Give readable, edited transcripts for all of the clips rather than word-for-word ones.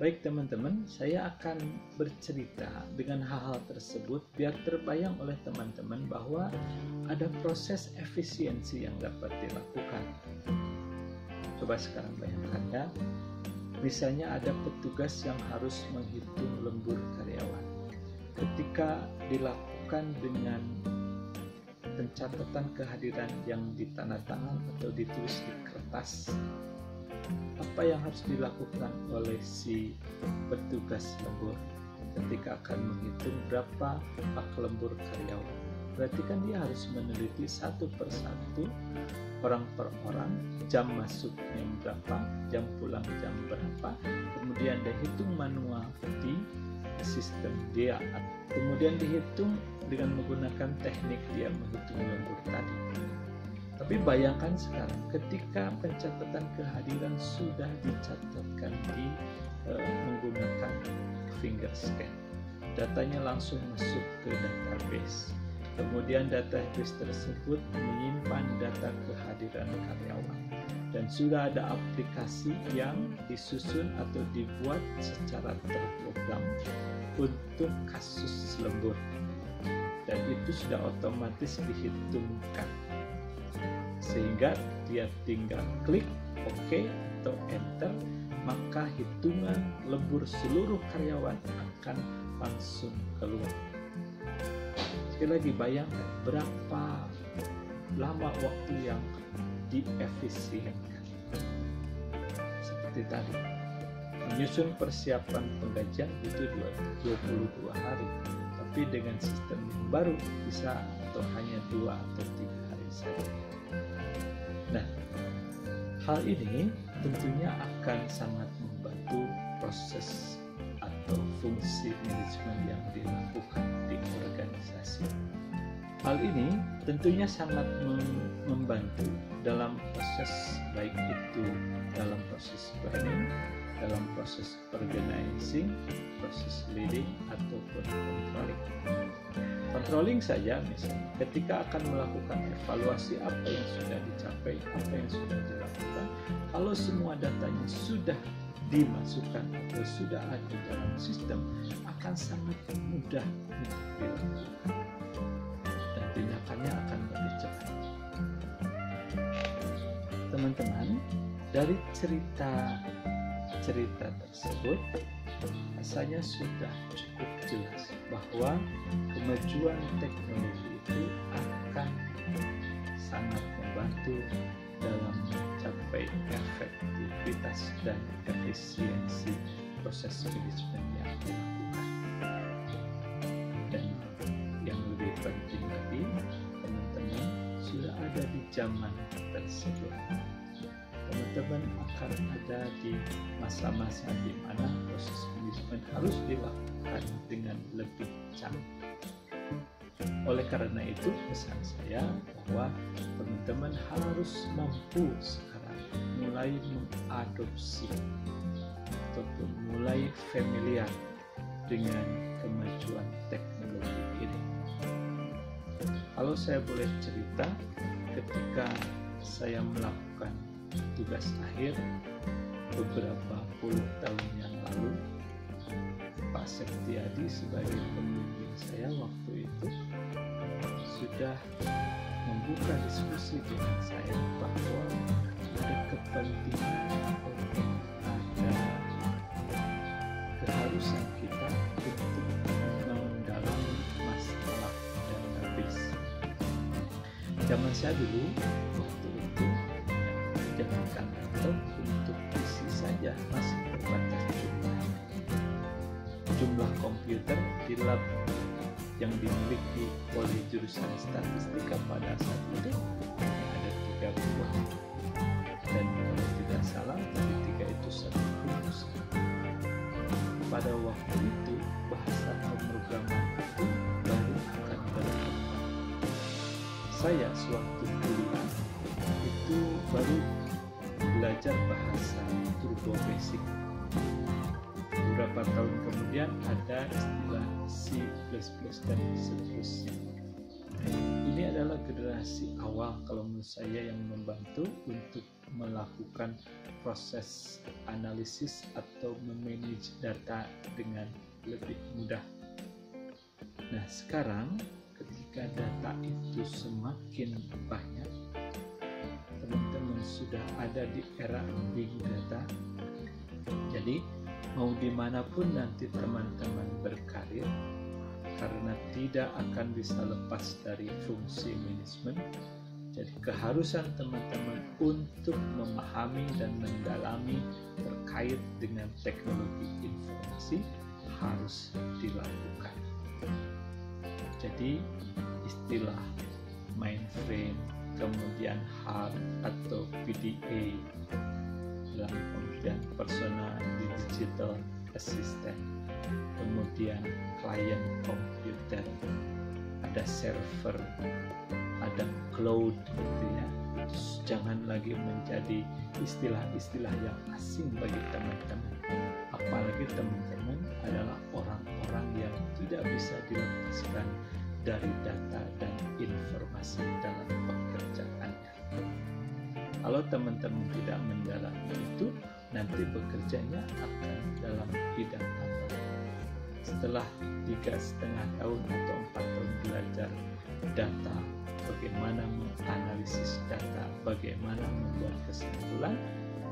Baik teman-teman, saya akan bercerita dengan hal-hal tersebut biar terbayang oleh teman-teman bahwa ada proses efisiensi yang dapat dilakukan. Coba sekarang bayangkan ya, misalnya ada petugas yang harus menghitung lembur karyawan. Ketika dilakukan dengan pencatatan kehadiran yang ditandatangan atau ditulis di kertas, apa yang harus dilakukan oleh si petugas lembur ketika akan menghitung berapa hak lembur karyawan? Berarti kan dia harus meneliti satu persatu, orang per orang, jam masuknya berapa, jam pulang jam berapa, kemudian dia hitung manual di sistem dia, kemudian dihitung dengan menggunakan teknik dia menghitung lembur tadi. Tapi bayangkan sekarang ketika pencatatan kehadiran sudah dicatatkan di menggunakan finger scan, datanya langsung masuk ke database. Kemudian database tersebut menyimpan data kehadiran karyawan dan sudah ada aplikasi yang disusun atau dibuat secara terprogram untuk kasus lembur, dan itu sudah otomatis dihitungkan, sehingga dia tinggal klik OK atau Enter, maka hitungan lembur seluruh karyawan akan langsung keluar. Sekali lagi bayangkan berapa lama waktu yang diefisienkan. Seperti tadi, menyusun persiapan penggajian itu 22 hari, tapi dengan sistem yang baru bisa atau hanya 2 atau 3 hari saja. Nah, hal ini tentunya akan sangat membantu proses atau fungsi manajemen yang dilakukan di organisasi. Hal ini tentunya sangat membantu dalam proses, baik itu dalam proses planning, dalam proses organizing, proses leading, ataupun controlling. Controlling saja misalnya, ketika akan melakukan evaluasi apa yang sudah dicapai, apa yang sudah dilakukan, kalau semua datanya sudah dimasukkan atau sudah ada dalam sistem, akan sangat mudah untuk dilakukan dan tindakannya akan lebih cepat. Teman-teman, dari cerita tersebut rasanya sudah cukup jelas bahwa kemajuan teknologi itu akan sangat membantu dalam mencapai efektivitas dan efisiensi proses manajemen yang dilakukan. Dan yang lebih penting lagi, teman-teman sudah ada di zaman tersebut. Teman-teman akan ada di masa-masa di mana proses manajemen harus dilakukan dengan lebih canggih. Oleh karena itu, pesan saya bahwa teman-teman harus mampu sekarang mulai mengadopsi ataupun mulai familiar dengan kemajuan teknologi ini. Kalau saya boleh cerita, ketika saya melakukan tugas akhir beberapa puluh tahun yang lalu, Pak Septiadi sebagai pembimbing saya waktu itu sudah membuka diskusi dengan saya bahwa ada kepentingan untuk ada keharusan kita untuk mendalami masalah database. Zaman saya dulu waktu itu, jangankan atau untuk isi saja masih terbatas jumlah komputer di lab yang dimiliki oleh jurusan statistika pada saat itu ada 3 buah, dan kalau tidak salah dari 3 itu satu rumus. Pada waktu itu bahasa pemrograman itu baru akan berkembang. Saya sewaktu kuliah itu baru belajar bahasa Turbo Basic. Beberapa tahun kemudian ada istilah C++ dan C++. ini adalah generasi awal kalau menurut saya yang membantu untuk melakukan proses analisis atau memanage data dengan lebih mudah. Nah, sekarang ketika data itu semakin banyak, teman-teman sudah ada di era big data. Jadi mau dimanapun nanti teman-teman berkarir, karena tidak akan bisa lepas dari fungsi manajemen, jadi keharusan teman-teman untuk memahami dan mendalami terkait dengan teknologi informasi harus dilakukan. Jadi istilah mainframe, kemudian HARP atau PDA, dalam pengertian personal digital assistant, kemudian client computer, ada server, ada cloud gitu ya. Jangan lagi menjadi istilah-istilah yang asing bagi teman-teman. Apalagi teman-teman adalah orang-orang yang tidak bisa dilepaskan dari data dan informasi dalam pekerjaannya. Kalau teman-teman tidak mendalami itu, nanti bekerjanya akan dalam bidang apa? Setelah 3,5 tahun atau 4 tahun belajar data, bagaimana menganalisis data, bagaimana membuat kesimpulan,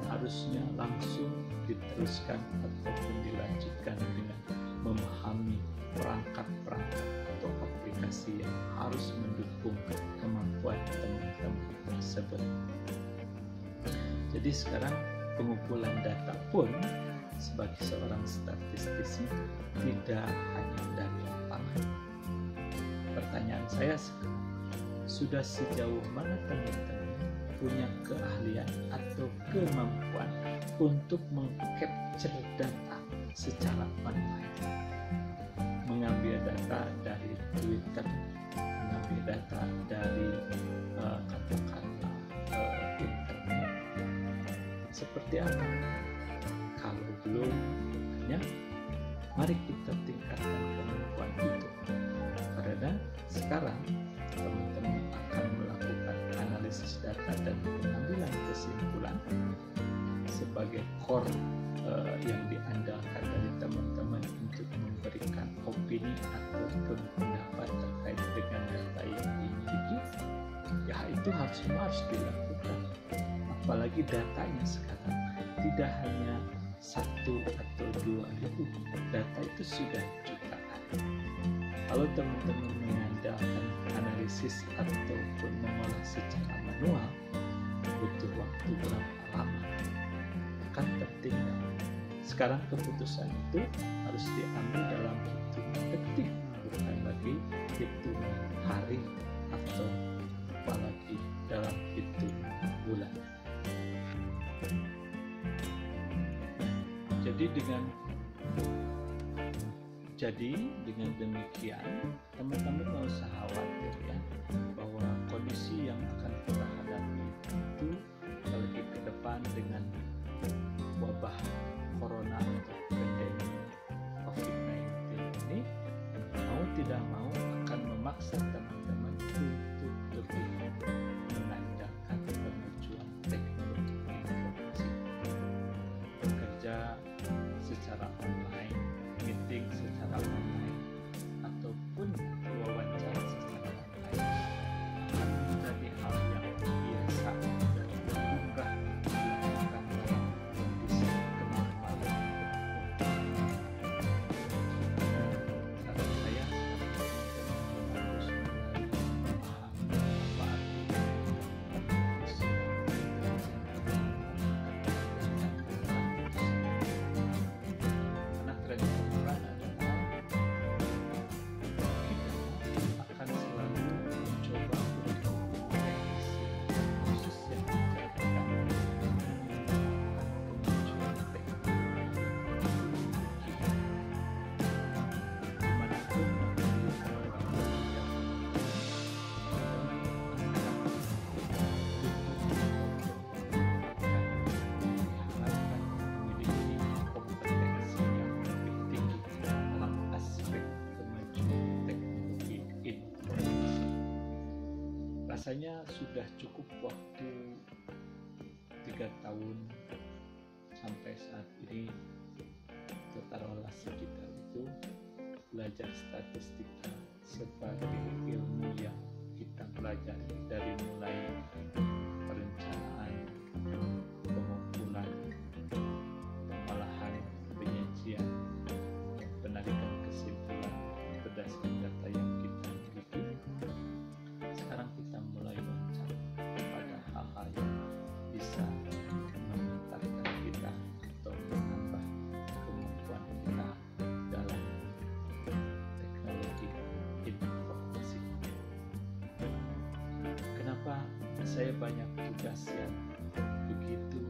harusnya langsung diteruskan ataupun dilanjutkan dengan memahami perangkat-perangkat atau aplikasi yang harus mendukung kemampuan teman-teman tersebut. Jadi sekarang pengumpulan data pun sebagai seorang statistisi tidak hanya dari lapangan. Pertanyaan saya sekarang, sudah sejauh mana teman-teman punya keahlian atau kemampuan untuk mengcapture data secara online? Mengambil data dari Twitter, mengambil data dari katakanlah internet, seperti apa? Kalau belum, makanya mari kita tingkatkan kemampuan itu, karena sekarang teman-teman akan melakukan analisis data dan pengambilan kesimpulan sebagai core yang diandalkan dari teman-teman untuk memberikan opini ataupun pendapat terkait dengan data yang dimiliki. Ya, itu harus dilakukan. Apalagi datanya sekarang tidak hanya 1 atau 2 ribu, data itu sudah jutaan. Kalau teman-teman mengandalkan analisis ataupun mengolah secara manual, butuh waktu berapa lama? Kan penting. Sekarang keputusan itu harus diambil dalam hitungan detik, bukan lagi hitungan hari atau apalagi dalam hitungan bulan. Jadi dengan demikian teman-teman nggak usah khawatir ya, bahwa kondisi yang akan kita hadapi itu apalagi ke depan dengan wabah corona atau pandemi COVID-19 ini, mau tidak mau akan memaksa teman-teman untuk lebih mengandalkan kemajuan teknologi informasi, bekerja secara online, meeting secara online, ataupun wawancara secara online akan menjadi hal yang biasa dan lumrah dilakukan dalam kondisi kenormalan. Saran saya harus mulai memahami apa arti karena tren perubahan adalah kita akan selalu mencoba untuk memprediksi proses yang terjadi kemajuan teknologi dimanapun nanti orang bekerja, diharapkan memiliki kompetensi yang lebih tinggi rasanya sudah cukup waktu 3 tahun sampai saat ini, taruhlah sekitar itu, belajar statistika sebagai ilmu yang kita pelajari dari mulai perencanaan, pengumpulan, pengolahan, penyajian, penarikan kesimpulan berdasarkan data yang kita miliki. Sekarang kita mulai loncat pada hal-hal yang bisa meningkatkan kita atau menambah kemampuan kita dalam teknologi informasi. Kenapa saya banyak tugas yang begitu